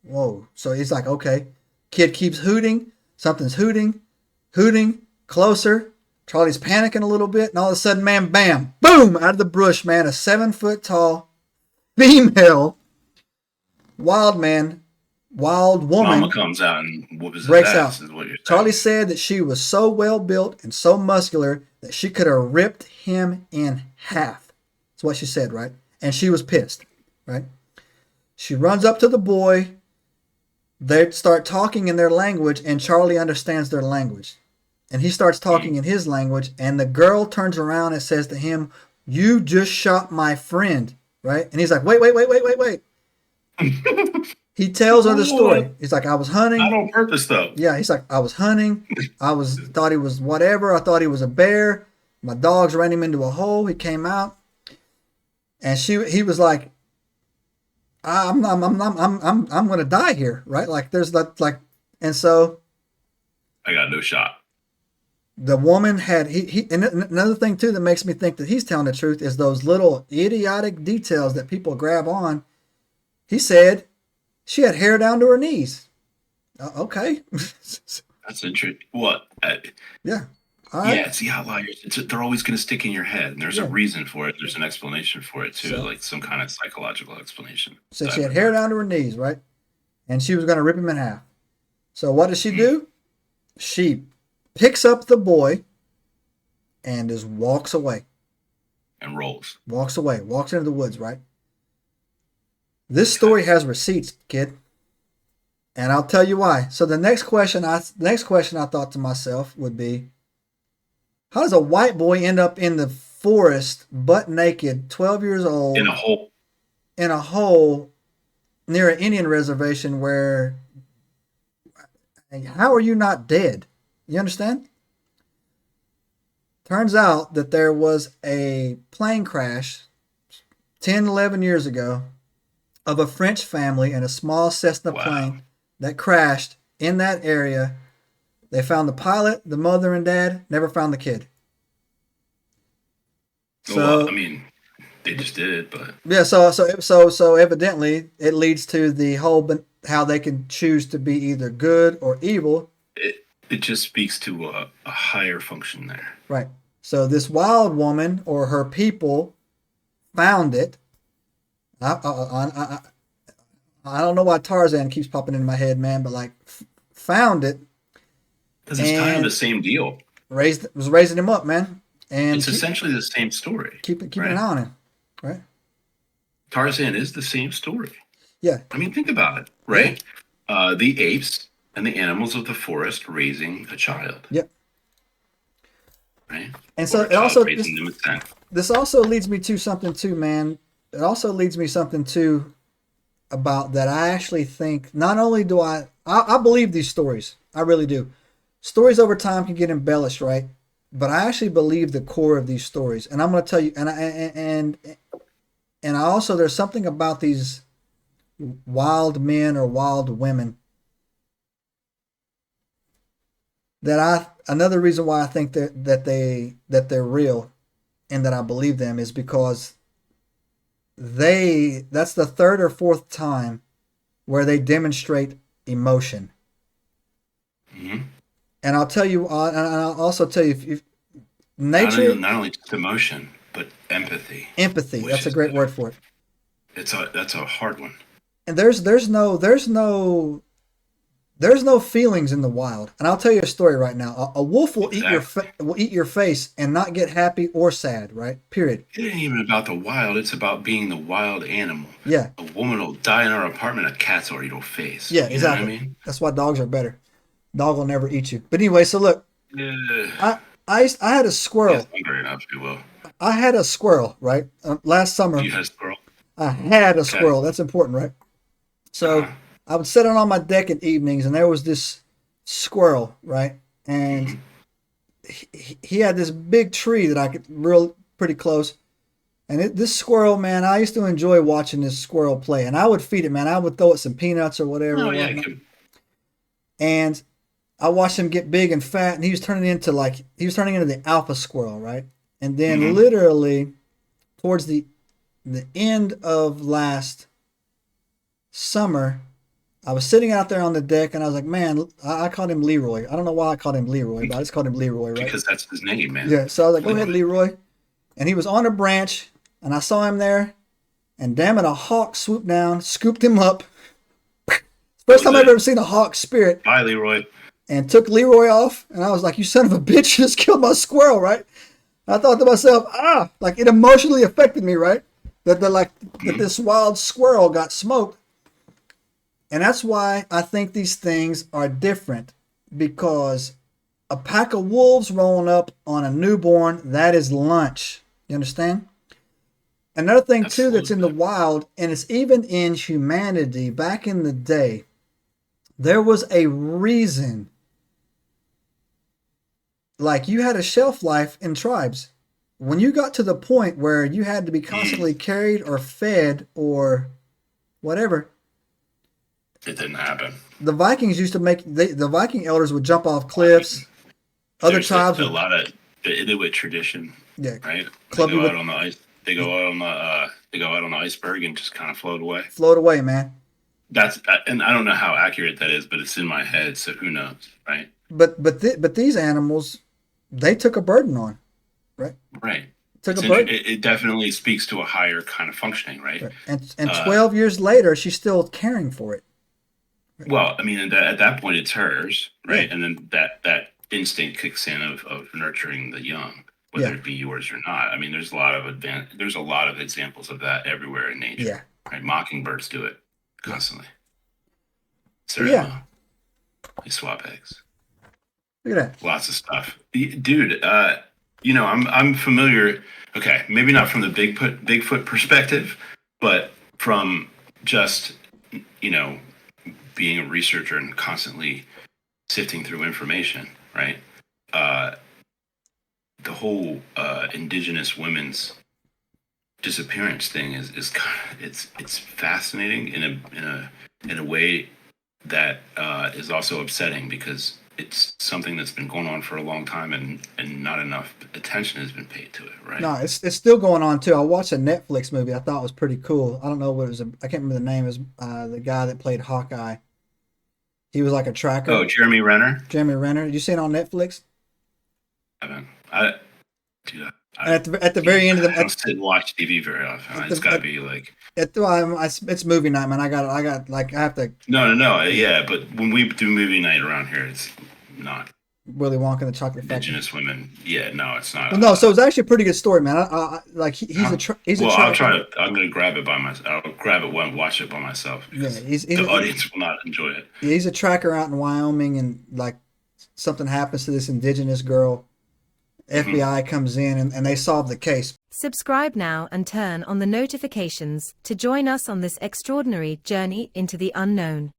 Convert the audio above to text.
Whoa. So he's like, okay. Kid keeps hooting. Something's hooting, closer. Charlie's panicking a little bit, and all of a sudden, man, bam, boom, out of the brush, man, a 7 foot tall female wild man, wild Mama woman comes out and whoops his breaks out. ass, is what you're Charlie saying. said that she was so well built and so muscular that she could have ripped him in half. That's what she said, right? And she was pissed, right? She runs up to the boy. They start talking in their language, and Charlie understands their language. And he starts talking in his language, and the girl turns around and says to him, "You just shot my friend," right? And he's like, "Wait, wait, wait, wait, wait, wait." He tells her the story. What? He's like, "I was Not hunting." on purpose, though. Yeah, he's like, "I was hunting. Thought he was whatever. I thought he was a bear. My dogs ran him into a hole. He came out." And he was like, I'm gonna die here, right? Like there's that like, and so I got no shot. the woman had and another thing too that makes me think that he's telling the truth is those little idiotic details that people grab on. He said she had hair down to her knees. Okay. That's interesting. What? Yeah. All right. Yeah, see, outliers. They're always going to stick in your head, and there's a Yeah. reason for it. There's an explanation for it too, So like some kind of psychological explanation so that she I've had never hair heard. down to her knees, right? And she was gonna rip him in half. So what does she Mm, do? She picks up the boy and just walks away. and rolls. Walks into the woods, right? This Okay. story has receipts, kid, and I'll tell you why. So the next question I thought to myself would be, how does a white boy end up in the forest, butt naked, 12 years In old, a hole. in a hole near an Indian reservation where, how are you not dead? You understand? Turns out that there was a plane crash 10, 11 years ago of a French family in a small Cessna Wow. plane that crashed in that area. They found the pilot, the mother and dad, never found the kid. Well, I So mean, they just did it, but yeah, so evidently it leads to the whole how they can choose to be either good or evil, it just speaks to a higher function there. right? So this wild woman or her people found it. I don't know why Tarzan keeps popping into my head, man, but like found it Because it's kind of the and same deal. was raising him up, man, and It's essentially the same story, keeping an right? eye on him, right? Tarzan is the same story. Yeah, I mean, think about it, yeah, right? The apes and the animals of the forest raising a child, yeah. right? And so Or a it child also raising them in 10. this also leads me to something too, man. It also leads me something too about that. I actually think not only do I believe these stories, I really do. Stories over time can get embellished, right? But I actually believe the core of these stories, and I'm going to tell you. And I also there's something about these wild men or wild women that I another reason why I think that they're real and that I believe them is because that's the third or fourth time where they demonstrate emotion. Hmm. And I'll tell you, and I'll also tell you, if Not only, nature, not only just emotion, but empathy, empathy. which That's a is great word for it. that's a hard one. And there's no feelings in the wild. And I'll tell you a story right now. A wolf Exactly. will eat your face and not get happy or sad. Right? Period. It ain't even about the wild. It's about being the wild animal. Yeah. A woman will die in our apartment. A cat's already will face. Yeah. You know what I Exactly. mean? That's why dogs are better. Dog will never eat you. But anyway, so look, Yeah. I had a Yes, squirrel. hungry enough, you will. I had a squirrel. Right. Last summer, You had a squirrel. I had a Okay. squirrel. That's important, right? Uh-huh. So I would sit on my deck in evenings, and there was this squirrel, right? And Hmm. he had this big tree that I could real pretty close. And this squirrel, man, I used to enjoy watching this squirrel play. And I would feed it, man. I would throw it some peanuts or whatever Oh or yeah, whatnot. And I watched him get big and fat, and he was turning into the alpha squirrel, right? And then mm-hmm. literally towards the end of last summer, I was sitting out there on the deck, and I was like, man, I called him Leroy. I don't know why I called him Leroy, but I just called him Leroy, right? Because that's his name, man. Yeah. So I was like, go ahead, Leroy. Leroy. And he was on a branch, and I saw him there, and damn it, a hawk swooped down, scooped him up. First time I've ever seen a hawk spirit. Bye, Leroy. And took Leroy off, and I was like, you son of a bitch, you just killed my squirrel, right? I thought to myself, like it emotionally affected me, right? That this wild squirrel got smoked. And that's why I think these things are different, because a pack of wolves rolling up on a newborn, that is lunch. You understand? Another thing too that's in the wild, and it's even in humanity back in the day, there was a reason. Like you had a shelf life in tribes. When you got to the point where you had to be constantly carried or fed or whatever, it didn't happen. The Vikings used to the Viking elders would jump off cliffs. Other tribes a lot of Inuit tradition. Yeah, right. They go out on the ice. They go out on the iceberg and just kind of float away. Float away, man. And I don't know how accurate that is, but it's in my head, so who knows, right? But these animals, they took a burden on, right? Right. Took a burden. It definitely speaks to a higher kind of functioning, right? And 12 years later, she's still caring for it. Right? Well, I mean, at that point, it's hers, right? Yeah. And then that instinct kicks in of nurturing the young, whether it be yours or not. I mean, there's a lot of examples of that everywhere in nature. Yeah. Right? Mockingbirds do it constantly. So they swap eggs. Look at that. Lots of stuff, dude. I'm familiar. Okay, maybe not from the Bigfoot perspective, but from just being a researcher and constantly sifting through information. Right. The whole indigenous women's disappearance thing is kind of, it's fascinating in a way that is also upsetting, because it's something that's been going on for a long time, and not enough attention has been paid to it, right? No, it's still going on too. I watched a Netflix movie I thought was pretty cool. I don't know what it was. I can't remember the name. It was the guy that played Hawkeye. He was like a tracker. Oh, Jeremy Renner. Jeremy Renner. Did you see it on Netflix? I haven't. At the very end of the, I don't sit and watch TV very often. It's got to be like. It's movie night, man. I have to. No. Yeah, but when we do movie night around here, it's not. Willy Wonka and the Chocolate Factory. Indigenous women. Yeah, no, it's not. Well, no, so it's actually a pretty good story, man. He's a tracker. I'll try to. I'm gonna grab it by myself. I'll grab it and watch it by myself. Yeah, the audience will not enjoy it. He's a tracker out in Wyoming, and like something happens to this indigenous girl. FBI comes in and they solve the case. Subscribe now and turn on the notifications to join us on this extraordinary journey into the unknown.